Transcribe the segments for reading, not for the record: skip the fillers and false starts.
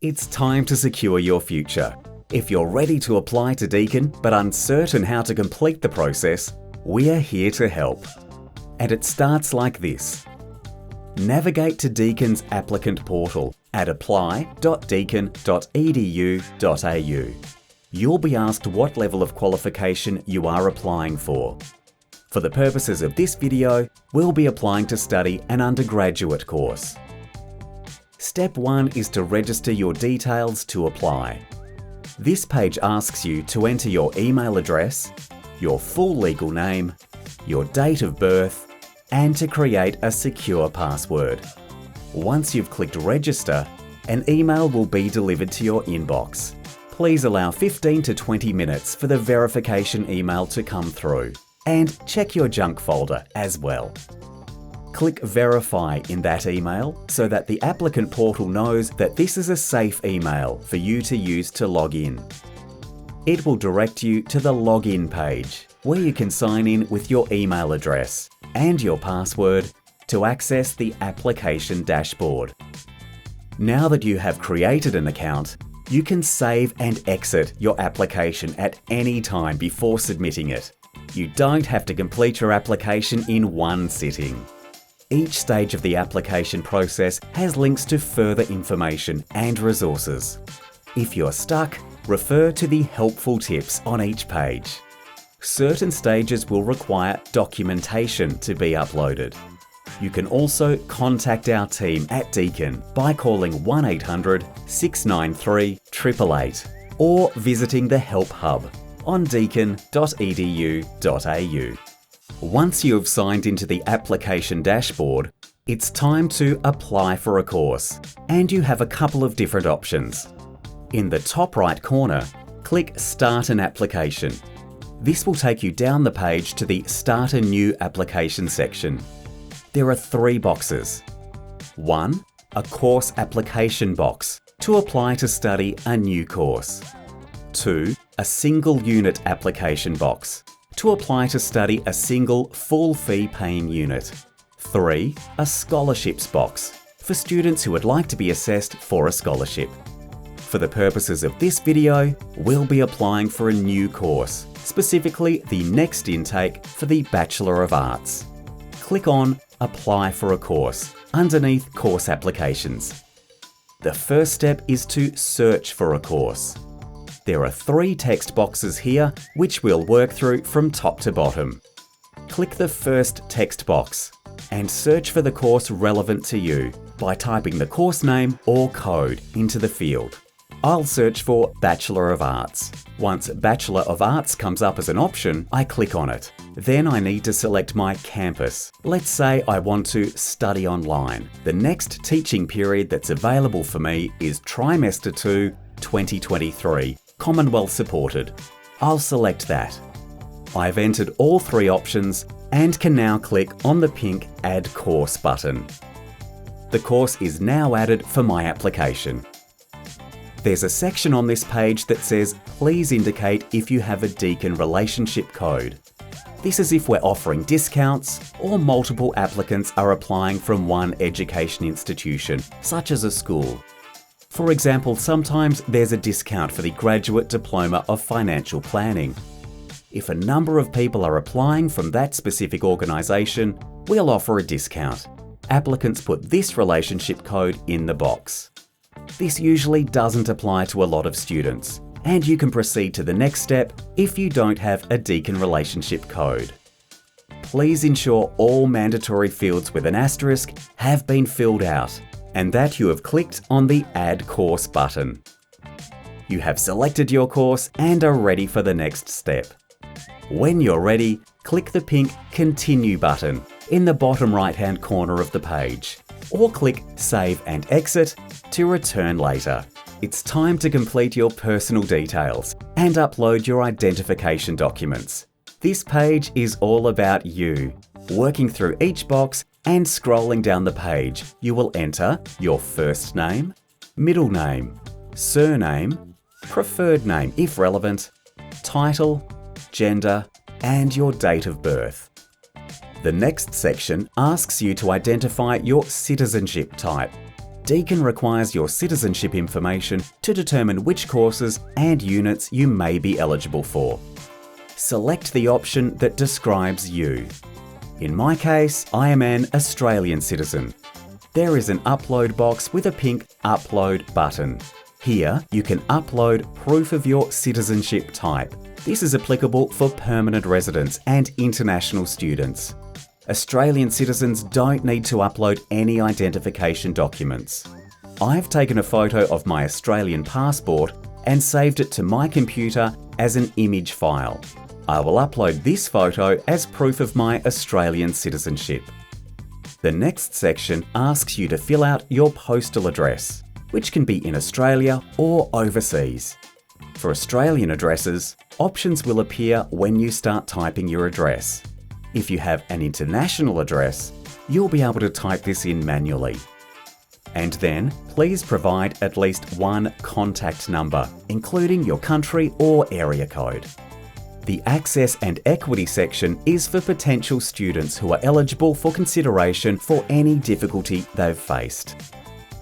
It's time to secure your future. If you're ready to apply to Deakin but uncertain how to complete the process, we're here to help. And it starts like this. Navigate to Deakin's applicant portal at apply.deakin.edu.au. You'll be asked what level of qualification you are applying for. For the purposes of this video, we'll be applying to study an undergraduate course. Step 1 is to register your details to apply. This page asks you to enter your email address, your full legal name, your date of birth, and to create a secure password. Once you've clicked register, an email will be delivered to your inbox. Please allow 15 to 20 minutes for the verification email to come through, and check your junk folder as well. Click Verify in that email so that the applicant portal knows that this is a safe email for you to use to log in. It will direct you to the login page, where you can sign in with your email address and your password to access the application dashboard. Now that you have created an account, you can save and exit your application at any time before submitting it. You don't have to complete your application in one sitting. Each stage of the application process has links to further information and resources. If you're stuck, refer to the helpful tips on each page. Certain stages will require documentation to be uploaded. You can also contact our team at Deakin by calling 1800 693 888 or visiting the Help Hub on deakin.edu.au. Once you have signed into the application dashboard, it's time to apply for a course, and you have a couple of different options. In the top right corner, click Start an Application. This will take you down the page to the Start a New Application section. There are 3 boxes. 1. A course application box to apply to study a new course. 2. A single unit application box to apply to study a single full fee paying unit. 3. A scholarships box for students who would like to be assessed for a scholarship. For the purposes of this video, we'll be applying for a new course, specifically the next intake for the Bachelor of Arts. Click on Apply for a course underneath Course Applications. The first step is to search for a course. There are 3 text boxes here, which we'll work through from top to bottom. Click the first text box and search for the course relevant to you by typing the course name or code into the field. I'll search for Bachelor of Arts. Once Bachelor of Arts comes up as an option, I click on it. Then I need to select my campus. Let's say I want to study online. The next teaching period that's available for me is Trimester 2, 2023, Commonwealth supported. I'll select that. I've entered all 3 options and can now click on the pink Add Course button. The course is now added for my application. There's a section on this page that says, please indicate if you have a Deakin relationship code. This is if we're offering discounts or multiple applicants are applying from one education institution, such as a school. For example, sometimes there's a discount for the Graduate Diploma of Financial Planning. If a number of people are applying from that specific organisation, we'll offer a discount. Applicants put this relationship code in the box. This usually doesn't apply to a lot of students, and you can proceed to the next step if you don't have a Deakin relationship code. Please ensure all mandatory fields with an asterisk have been filled out and that you have clicked on the Add Course button. You have selected your course and are ready for the next step. When you're ready, click the pink Continue button in the bottom right-hand corner of the page, or click Save and Exit to return later. It's time to complete your personal details and upload your identification documents. This page is all about you. Working through each box and scrolling down the page, you will enter your first name, middle name, surname, preferred name if relevant, title, gender, and your date of birth. The next section asks you to identify your citizenship type. Deakin requires your citizenship information to determine which courses and units you may be eligible for. Select the option that describes you. In my case, I am an Australian citizen. There is an upload box with a pink Upload button. Here, you can upload proof of your citizenship type. This is applicable for permanent residents and international students. Australian citizens don't need to upload any identification documents. I've taken a photo of my Australian passport and saved it to my computer as an image file. I will upload this photo as proof of my Australian citizenship. The next section asks you to fill out your postal address, which can be in Australia or overseas. For Australian addresses, options will appear when you start typing your address. If you have an international address, you'll be able to type this in manually. And then, please provide at least one contact number, including your country or area code. The Access and Equity section is for potential students who are eligible for consideration for any difficulty they've faced.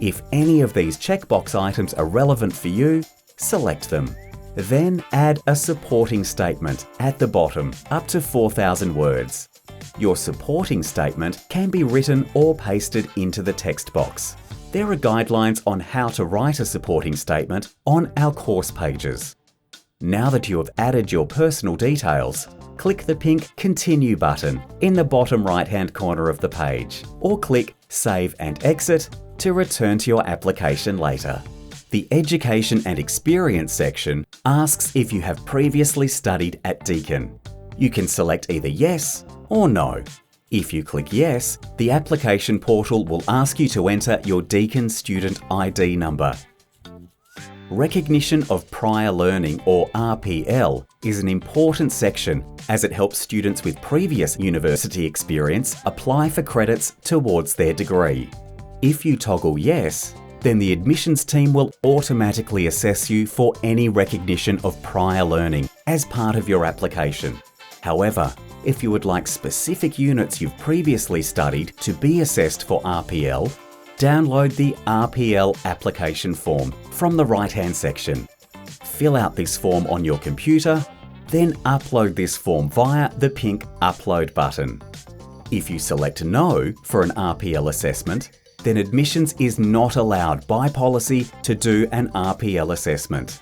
If any of these checkbox items are relevant for you, select them. Then add a supporting statement at the bottom, up to 4,000 words. Your supporting statement can be written or pasted into the text box. There are guidelines on how to write a supporting statement on our course pages. Now that you have added your personal details, click the pink Continue button in the bottom right-hand corner of the page, or click Save and Exit to return to your application later. The Education and Experience section asks if you have previously studied at Deakin. You can select either yes or no. If you click yes, the application portal will ask you to enter your Deakin Student ID number. Recognition of Prior Learning, or RPL, is an important section as it helps students with previous university experience apply for credits towards their degree. If you toggle yes, then the admissions team will automatically assess you for any recognition of prior learning as part of your application. However, if you would like specific units you've previously studied to be assessed for RPL, download the RPL application form from the right-hand section. Fill out this form on your computer, then upload this form via the pink Upload button. If you select No for an RPL assessment, then admissions is not allowed by policy to do an RPL assessment.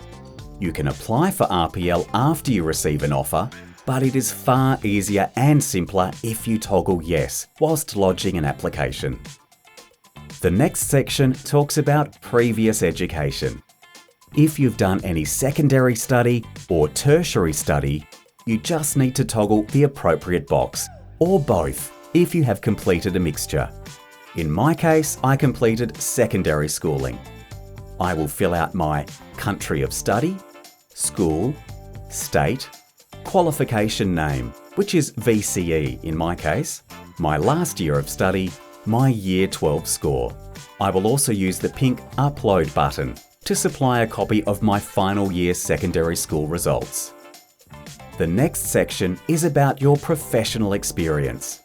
You can apply for RPL after you receive an offer, but it is far easier and simpler if you toggle yes whilst lodging an application. The next section talks about previous education. If you've done any secondary study or tertiary study, you just need to toggle the appropriate box, or both if you have completed a mixture. In my case, I completed secondary schooling. I will fill out my country of study, school, state, qualification name, which is VCE in my case, my last year of study, my Year 12 score. I will also use the pink Upload button to supply a copy of my final year secondary school results. The next section is about your professional experience.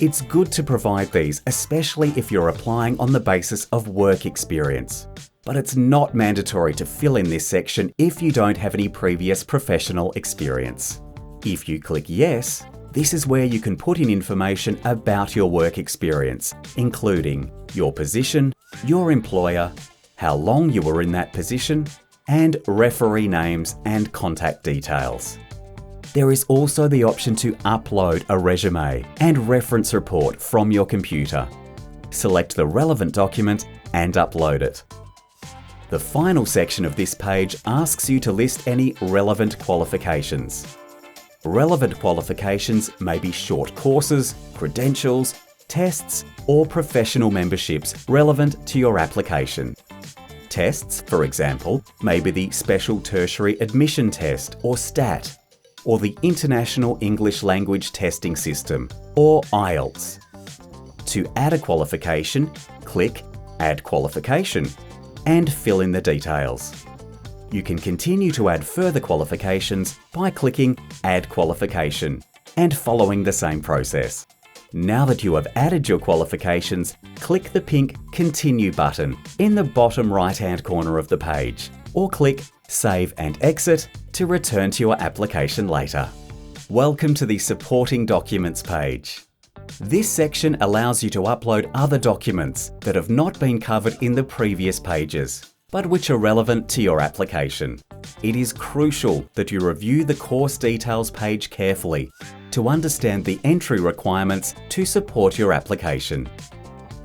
It's good to provide these, especially if you're applying on the basis of work experience. But it's not mandatory to fill in this section if you don't have any previous professional experience. If you click yes, this is where you can put in information about your work experience, including your position, your employer, how long you were in that position, and referee names and contact details. There is also the option to upload a resume and reference report from your computer. Select the relevant document and upload it. The final section of this page asks you to list any relevant qualifications. Relevant qualifications may be short courses, credentials, tests, or professional memberships relevant to your application. Tests, for example, may be the Special Tertiary Admission Test, or STAT, or the International English Language Testing System, or IELTS. To add a qualification, click Add Qualification and fill in the details. You can continue to add further qualifications by clicking Add Qualification and following the same process. Now that you have added your qualifications, click the pink Continue button in the bottom right-hand corner of the page, or click Save and Exit to return to your application later. Welcome to the Supporting Documents page. This section allows you to upload other documents that have not been covered in the previous pages, but which are relevant to your application. It is crucial that you review the course details page carefully to understand the entry requirements to support your application.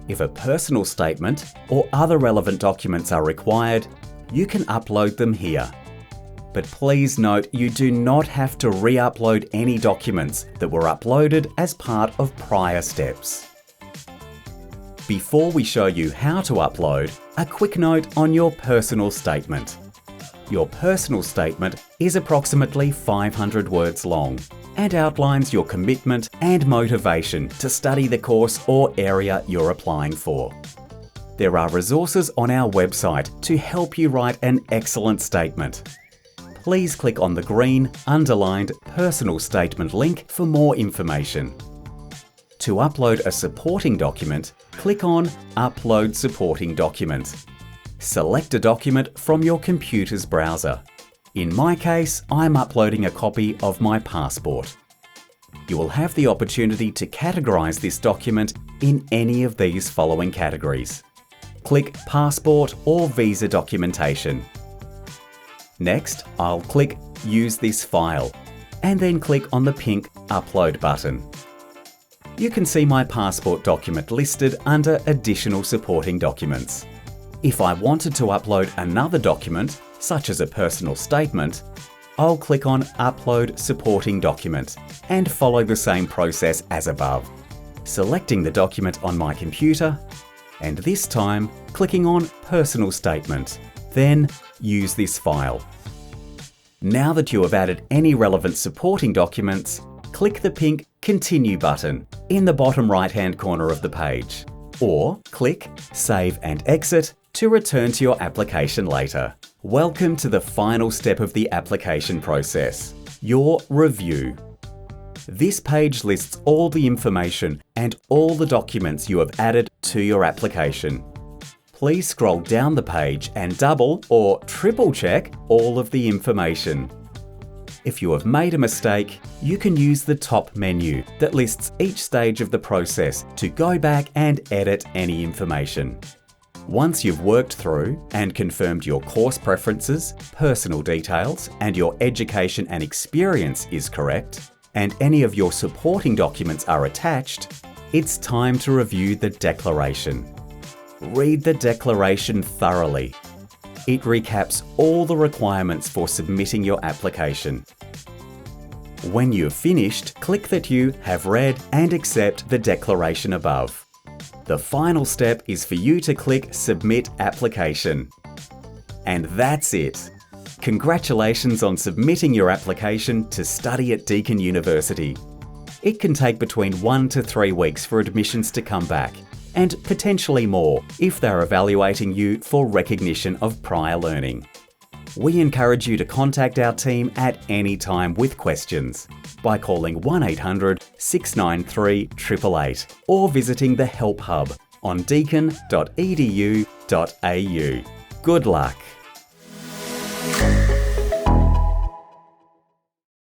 If a personal statement or other relevant documents are required, you can upload them here. But please note you do not have to re-upload any documents that were uploaded as part of prior steps. Before we show you how to upload, a quick note on your personal statement. Your personal statement is approximately 500 words long and outlines your commitment and motivation to study the course or area you're applying for. There are resources on our website to help you write an excellent statement. Please click on the green underlined personal statement link for more information. To upload a supporting document, click on Upload Supporting Document. Select a document from your computer's browser. In my case, I'm uploading a copy of my passport. You will have the opportunity to categorize this document in any of these following categories. Click Passport or Visa Documentation. Next, I'll click Use this file, and then click on the pink Upload button. You can see my passport document listed under Additional Supporting Documents. If I wanted to upload another document, such as a personal statement, I'll click on Upload Supporting Document and follow the same process as above, selecting the document on my computer, and this time clicking on Personal Statement, then Use this file. Now that you have added any relevant supporting documents, click the pink Continue button in the bottom right-hand corner of the page, or click Save and Exit to return to your application later. Welcome to the final step of the application process, your review. This page lists all the information and all the documents you have added to your application. Please scroll down the page and double or triple check all of the information. If you have made a mistake, you can use the top menu that lists each stage of the process to go back and edit any information. Once you've worked through and confirmed your course preferences, personal details, and your education and experience is correct, and any of your supporting documents are attached, it's time to review the declaration. Read the declaration thoroughly. It recaps all the requirements for submitting your application. When you've finished, click that you have read and accept the declaration above. The final step is for you to click Submit Application. And that's it. Congratulations on submitting your application to study at Deakin University. It can take between 1 to 3 weeks for admissions to come back, and potentially more if they're evaluating you for recognition of prior learning. We encourage you to contact our team at any time with questions by calling 1800 693 888 or visiting the Help Hub on deakin.edu.au. Good luck!